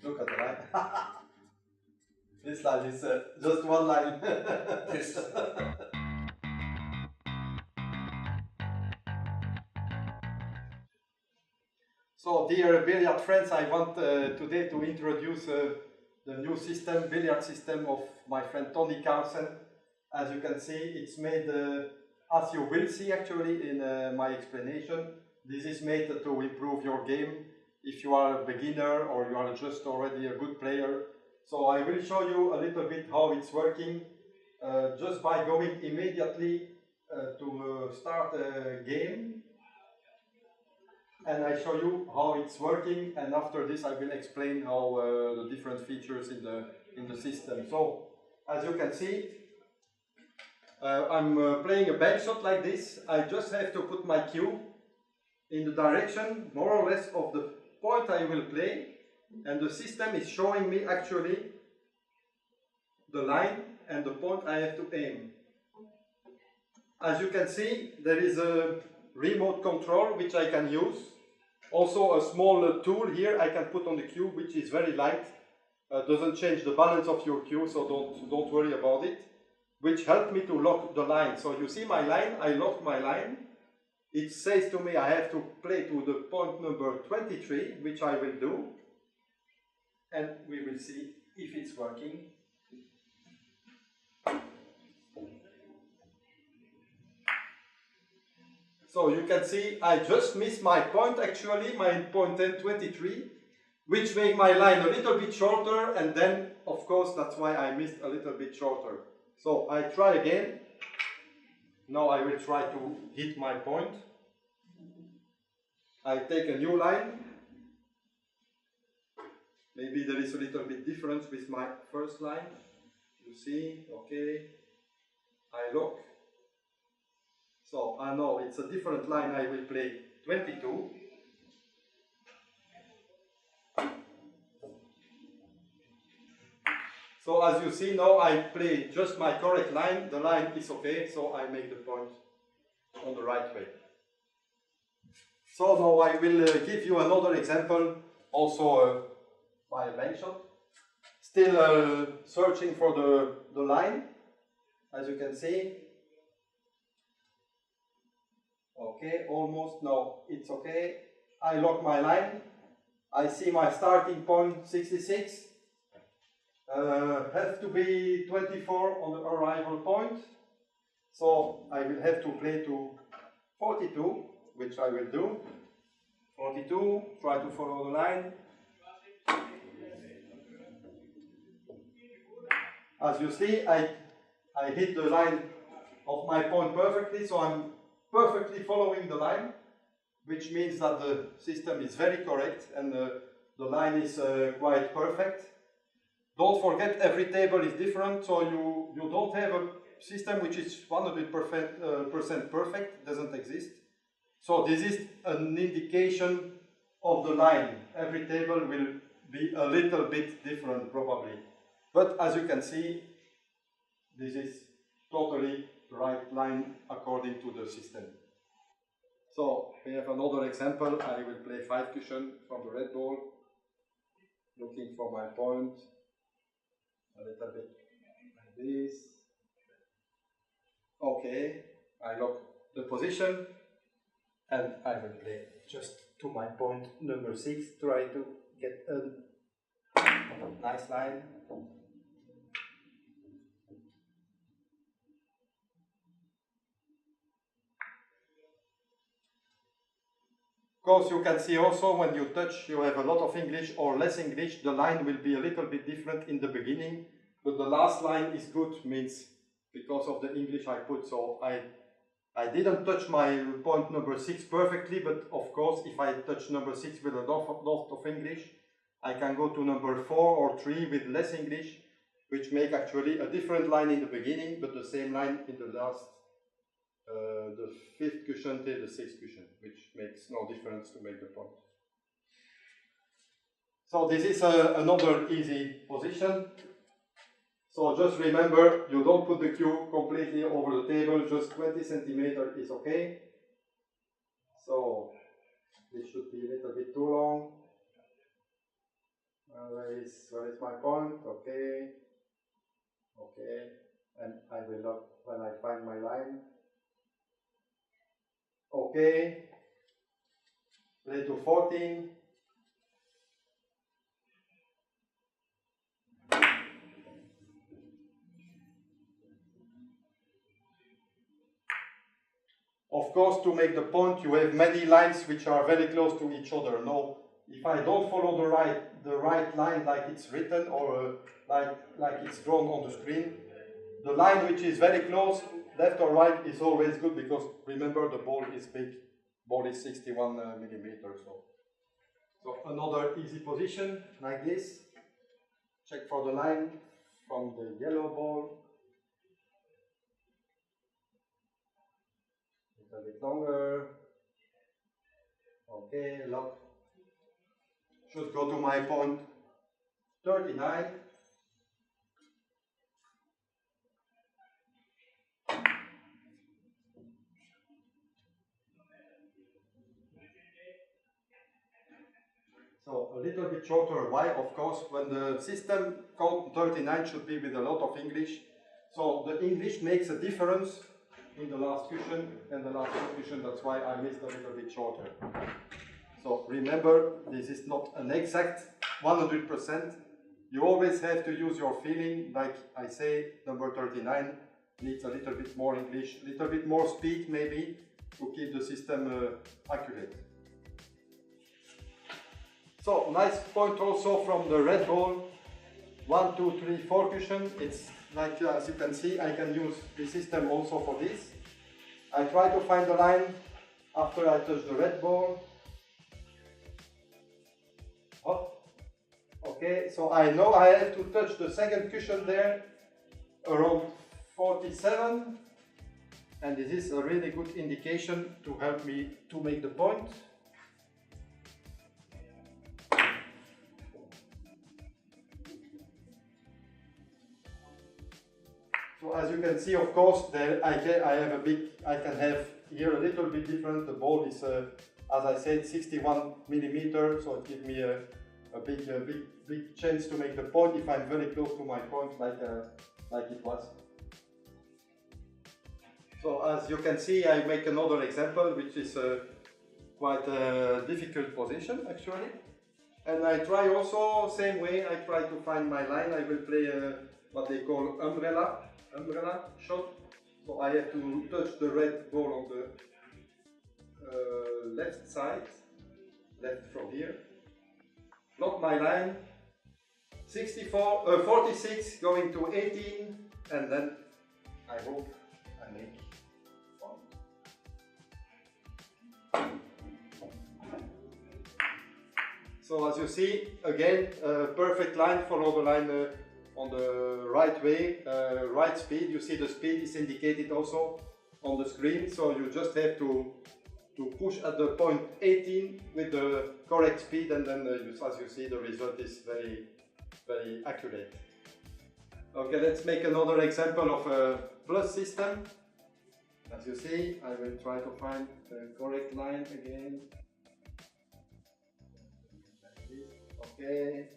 Look at the line. This line is just one line. This. So, dear billiard friends, I want today to introduce the new system, billiard system of my friend Tony Carlsen. As you can see, it's made, as you will see actually in my explanation, this is made to improve your game if you are a beginner or you are just already a good player. So I will show you a little bit how it's working just by going immediately to start a game. And I show you how it's working, and after this I will explain how the different features in the system. So, as you can see, I'm playing a back shot like this. I just have to put my cue in the direction, more or less, of the point I will play, and the system is showing me actually the line and the point I have to aim. As you can see, there is a remote control which I can use. Also a small tool here I can put on the cue, which is very light. Doesn't change the balance of your cue, so don't worry about it. Which helped me to lock the line. So you see my line, I locked my line. It says to me I have to play to the point number 23, which I will do. And we will see if it's working. So you can see I just missed my point actually, my point 1023, which made my line a little bit shorter, and then of course that's why I missed a little bit shorter. So I try again. Now I will try to hit my point. I take a new line. Maybe there is a little bit difference with my first line. You see, okay. I lock. So I know it's a different line, I will play 22. So as you see now I play just my correct line, the line is okay, so I make the point on the right way. So now I will give you another example, also by a bank shot. Still searching for the line, as you can see. Okay, almost, no, it's okay. I lock my line. I see my starting point 66. Have to be 24 on the arrival point. So I will have to play to 42, which I will do. 42, try to follow the line. As you see, I hit the line of my point perfectly, so I'm perfectly following the line, which means that the system is very correct and the line is quite perfect. Don't forget, every table is different, so you don't have a system which is 100% perfect, doesn't exist. So this is an indication of the line. Every table will be a little bit different probably. But as you can see, this is totally right line according to the system. So we have another example. I will play 5 cushion from the red ball, looking for my point, a little bit like this. Okay, I lock the position and I will play just to my point number 6, try to get a nice line. Of course, you can see also when you touch, you have a lot of English or less English. The line will be a little bit different in the beginning, but the last line is good, means because of the English I put. So I didn't touch my point number 6 perfectly, but of course, if I touch number 6 with a lot of English, I can go to number 4 or 3 with less English, which make actually a different line in the beginning, but the same line in the last. The 5th cushion till the 6th cushion, which makes no difference to make the point. So this is another easy position. So just remember, you don't put the cue completely over the table, just 20 centimeters is okay. So This should be a little bit too long. Where is my point? Okay. Okay. And I will look when I find my line. Okay. Play to 14. Of course, to make the point, you have many lines which are very close to each other. No, if I don't follow the right line like it's written or like it's drawn on the screen, the line which is very close, left or right, is always good because remember the ball is big. Ball is 61 millimeters. So another easy position like this. Check for the line from the yellow ball. A bit longer. Okay, lock. Should go to my point 39. So a little bit shorter. Why? Of course, when the system code 39 should be with a lot of English. So the English makes a difference in the last cushion and the last cushion. That's why I missed a little bit shorter. So remember, this is not an exact 100%. You always have to use your feeling. Like I say, number 39 needs a little bit more English, a little bit more speed maybe to keep the system accurate. So nice point also from the red ball. 1, 2, 3, 4 cushion. It's like as you can see, I can use the system also for this. I try to find the line after I touch the red ball. Oh, okay, so I know I have to touch the second cushion there around 47, and this is a really good indication to help me to make the point. So as you can see, of course, there I can have here a little bit different. The ball is, as I said, 61 millimeters, so it gives me a big chance to make the point if I'm very close to my point, like it was. So as you can see, I make another example, which is quite a difficult position actually. And I try also same way. I try to find my line. I will play what they call umbrella shot. So I have to touch the red ball on the left side, left from here. Lock my line. 46 going to 18, and then I hope I make one. So as you see, again, perfect line. Follow the line on the right way, right speed. You see the speed is indicated also on the screen, so you just have to push at the point 18 with the correct speed, and then as you see, the result is very, very accurate. Okay, let's make another example of a plus system. As you see, I will try to find the correct line again. Okay.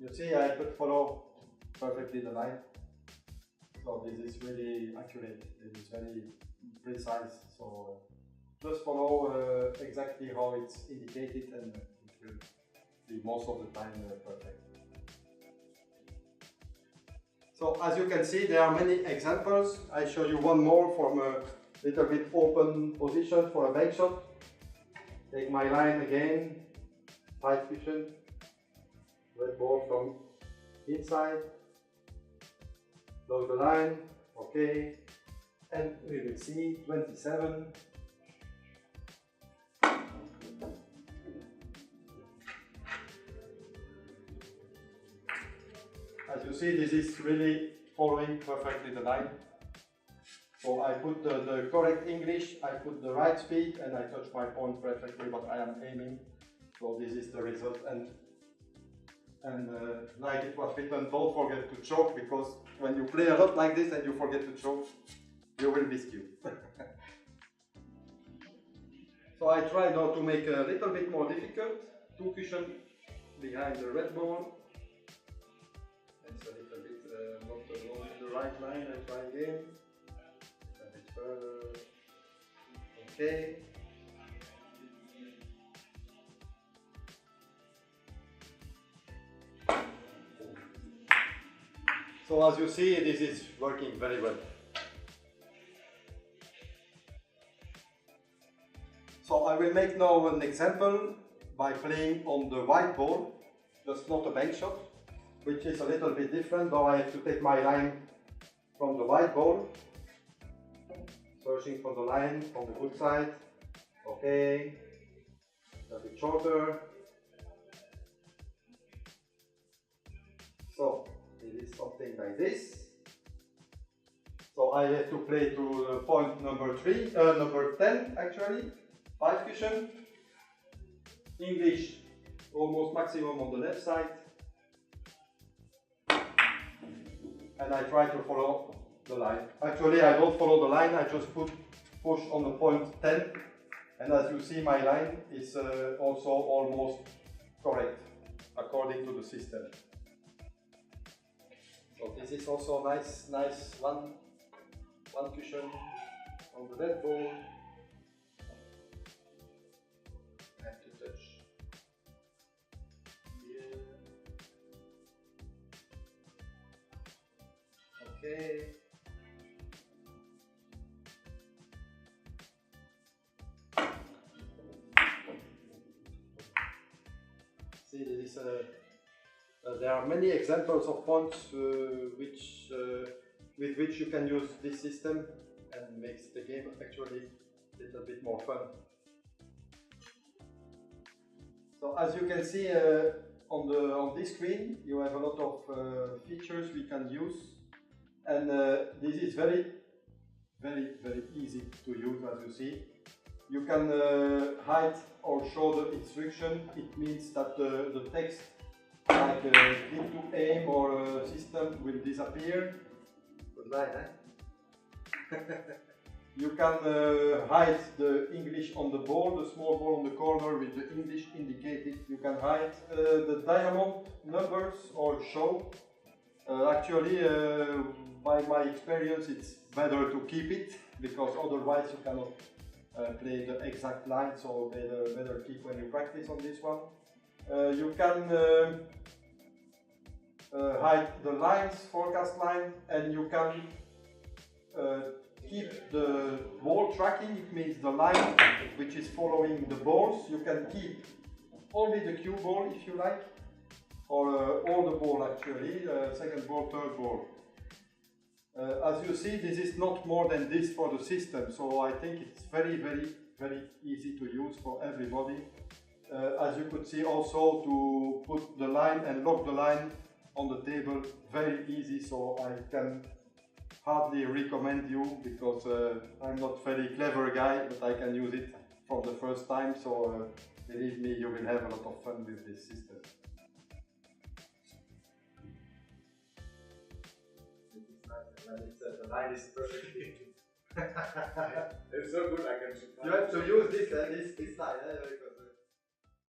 You see, I could follow perfectly the line. So this is really accurate. It is very precise. So just follow exactly how it's indicated, and it will be most of the time perfect. So as you can see, there are many examples. I show you one more from a little bit open position for a bank shot. Take my line again, 5 cushion, red ball from inside, close the line, okay, and we will see 27. As you see, this is really following perfectly the line. So I put the correct English, I put the right speed, and I touch my point perfectly what I am aiming. So this is the result. And And like it was written, don't forget to choke, because when you play a lot like this and you forget to choke, you will miss you. So I try now to make a little bit more difficult. 2 cushions behind the red ball. It's a little bit not along the right line. I try again. A bit further. Okay. So as you see, this is working very well. So I will make now an example by playing on the white ball, just not a bank shot, which is a little bit different. Now I have to take my line from the white ball, searching for the line from the good side. Okay, a bit shorter. So it is something like this. So I have to play to point number 10 actually. 5 cushion. English almost maximum on the left side. And I try to follow the line. Actually I don't follow the line, I just push on the point 10. And as you see, my line is also almost correct according to the system. So this is also nice one cushion on the red ball. Have to touch here. Okay. See, this is there are many examples of points with which you can use this system, and makes the game actually a little bit more fun. So as you can see on this screen, you have a lot of features we can use, and this is very easy to use. As you see, you can hide or show the instruction. It means that the text, like click to aim or system, will disappear. Good line, eh? You can hide the English on the ball, the small ball on the corner with the English indicated. You can hide the diamond numbers or show. Actually, by my experience, it's better to keep it, because otherwise you cannot play the exact line, so better keep when you practice on this one. You can hide the lines, forecast line, and you can keep the ball tracking. It means the line which is following the balls. You can keep only the cue ball if you like, or all the ball actually, second ball, third ball. As you see, this is not more than this for the system, so I think it's very easy to use for everybody. As you could see also, to put the line and lock the line on the table, very easy, so I can hardly recommend you, because I'm not very clever guy, but I can use it from the first time, so believe me, you will have a lot of fun with this system. The line is perfect. It's so good, I can. You have to use this line, very good.